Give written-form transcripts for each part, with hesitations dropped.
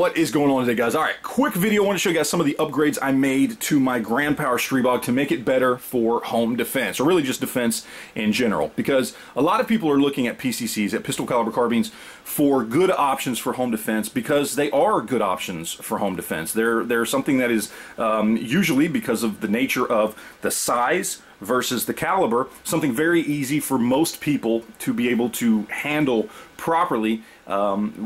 What is going on today, guys? All right, quick video. I want to show you guys some of the upgrades I made to my Grand Power Stribog to make it better for home defense, or really just defense in general, because a lot of people are looking at PCCs, at pistol caliber carbines, for good options for home defense, because they are good options for home defense. They're something that is usually, because of the nature of the size versus the caliber, something very easy for most people to be able to handle properly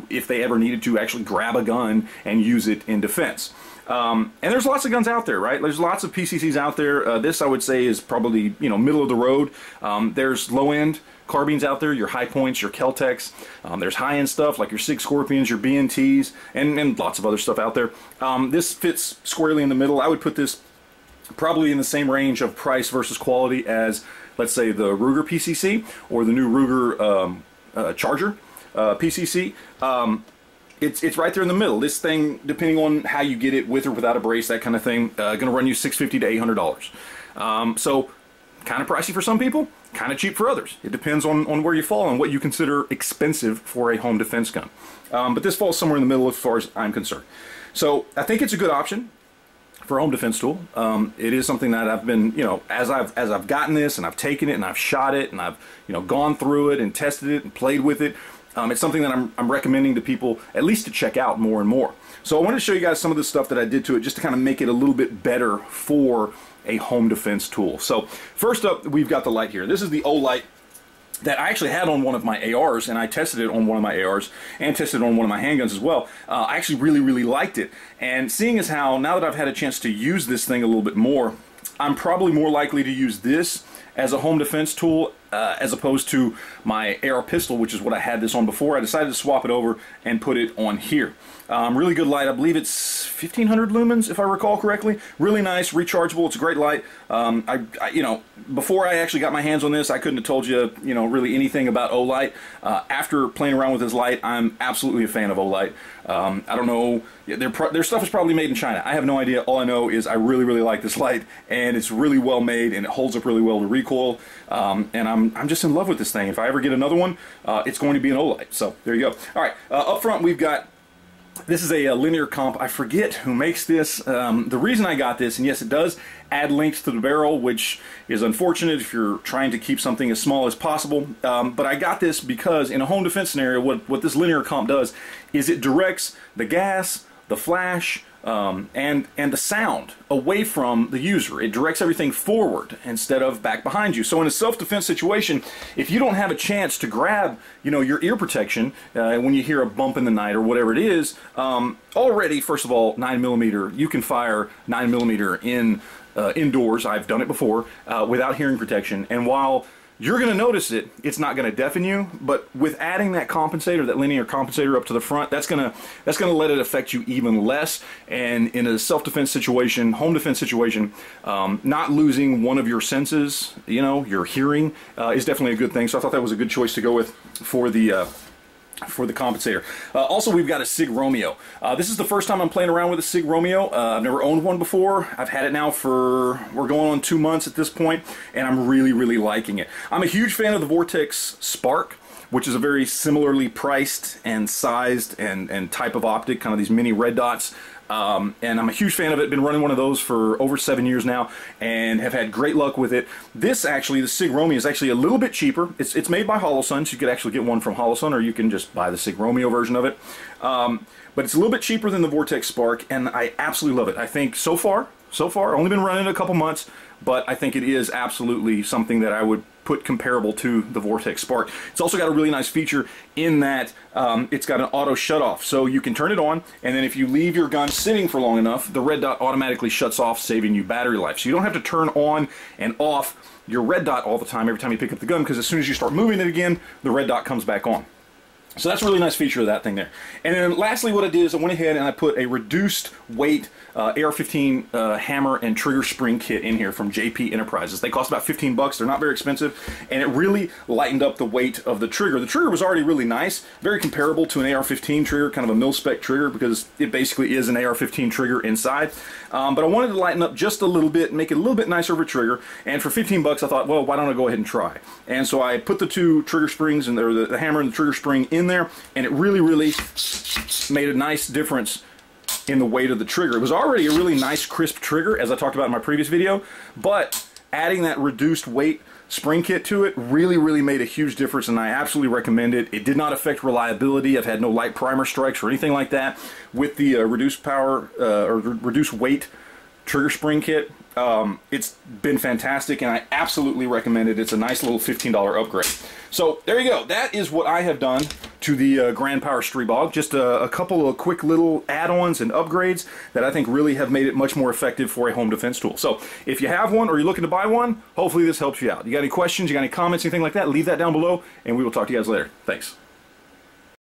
if they ever needed to actually grab a gun and use it in defense. And there's lots of guns out there, right? There's lots of PCCs out there. This, I would say, is probably, you know, middle of the road. There's low-end carbines out there, your high points, your Kel-Tecs. There's high-end stuff like your Sig Scorpions, your BNTs, and lots of other stuff out there. This fits squarely in the middle. I would put this probably in the same range of price versus quality as, let's say, the Ruger PCC or the new Ruger Charger PCC. It's right there in the middle. This thing, depending on how you get it, with or without a brace, that kind of thing, going to run you $650 to $800. So kind of pricey for some people, kind of cheap for others. It depends on where you fall and what you consider expensive for a home defense gun. But this falls somewhere in the middle as far as I'm concerned. So I think it's a good option for a home defense tool. It is something that I've been, you know, as I've gotten this and I've taken it and I've shot it and I've, you know, gone through it and tested it and played with it. It's something that I'm recommending to people at least to check out more and more. So I wanted to show you guys some of the stuff that I did to it just to kind of make it a little bit better for a home defense tool. So first up, we've got the light here. This is the Olight that I actually had on one of my ARs, and I tested it on one of my ARs and tested it on one of my handguns as well. I actually really liked it, and seeing as how now that I've had a chance to use this thing a little bit more, I'm probably more likely to use this as a home defense tool as opposed to my AR pistol, which is what I had this on before. I decided to swap it over and put it on here. Really good light. I believe it's 1500 lumens if I recall correctly. Really nice, rechargeable. It's a great light. You know, before I actually got my hands on this, I couldn't have told you, you know, really anything about Olight. After playing around with this light, I'm absolutely a fan of Olight. I don't know, their stuff is probably made in China. I have no idea. All I know is I really like this light, and it's really well made, and it holds up really well to recoil. And I'm just in love with this thing. If I ever get another one, it's going to be an Olight. So there you go. All right, up front we've got, this is a linear comp. I forget who makes this. The reason I got this, and yes, it does add length to the barrel, which is unfortunate if you're trying to keep something as small as possible. But I got this because in a home defense scenario, what this linear comp does is it directs the gas, the flash, and the sound away from the user. It directs everything forward instead of back behind you. So in a self-defense situation, if you don't have a chance to grab, you know, your ear protection when you hear a bump in the night or whatever it is, already, first of all, 9mm, you can fire 9mm in indoors. I've done it before without hearing protection, and while you're going to notice it, it's not going to deafen you, but with adding that compensator, that linear compensator up to the front, that's going to let it affect you even less. And in a self-defense situation, home defense situation, not losing one of your senses, you know, your hearing, is definitely a good thing. So I thought that was a good choice to go with for the compensator. Also, we've got a Sig Romeo. This is the first time I'm playing around with a Sig Romeo. I've never owned one before. I've had it now for, we're going on 2 months at this point, and I'm really liking it. I'm a huge fan of the Vortex Spark, which is a very similarly priced and sized and type of optic, kind of these mini red dots. And I'm a huge fan of it. Been running one of those for over 7 years now and have had great luck with it. This actually, the Sig Romeo, is actually a little bit cheaper. It's made by Holosun, so you could actually get one from Holosun, or you can just buy the Sig Romeo version of it. But it's a little bit cheaper than the Vortex Spark, and I absolutely love it. I think so far, only been running it a couple months, but I think it is absolutely something that I would put comparable to the Vortex Spark. It's also got a really nice feature in that it's got an auto shut-off, so you can turn it on, and then if you leave your gun sitting for long enough, the red dot automatically shuts off, saving you battery life. So you don't have to turn on and off your red dot all the time every time you pick up the gun, because as soon as you start moving it again, the red dot comes back on. So that's a really nice feature of that thing there. And then lastly, what I did is I went ahead and I put a reduced weight AR-15 hammer and trigger spring kit in here from JP Enterprises. They cost about 15 bucks. They're not very expensive, and it really lightened up the weight of the trigger. The trigger was already really nice, very comparable to an AR-15 trigger, kind of a mil-spec trigger, because it basically is an AR-15 trigger inside. But I wanted to lighten up just a little bit, make it a little bit nicer of a trigger, and for 15 bucks I thought, well, why don't I go ahead and try? And so I put the two trigger springs, and the hammer and the trigger spring in in there, and it really made a nice difference in the weight of the trigger. It was already a really nice crisp trigger, as I talked about in my previous video, but adding that reduced weight spring kit to it really made a huge difference, and I absolutely recommend it. It did not affect reliability. I've had no light primer strikes or anything like that with the reduced power or reduced weight trigger spring kit. It's been fantastic, and I absolutely recommend it. It's a nice little $15 upgrade. So there you go. That is what I have done to the Grand Power Stribog. Just a couple of quick little add-ons and upgrades that I think really have made it much more effective for a home defense tool. So if you have one or you're looking to buy one, hopefully this helps you out. You got any questions, you got any comments, anything like that, leave that down below, and we will talk to you guys later. Thanks.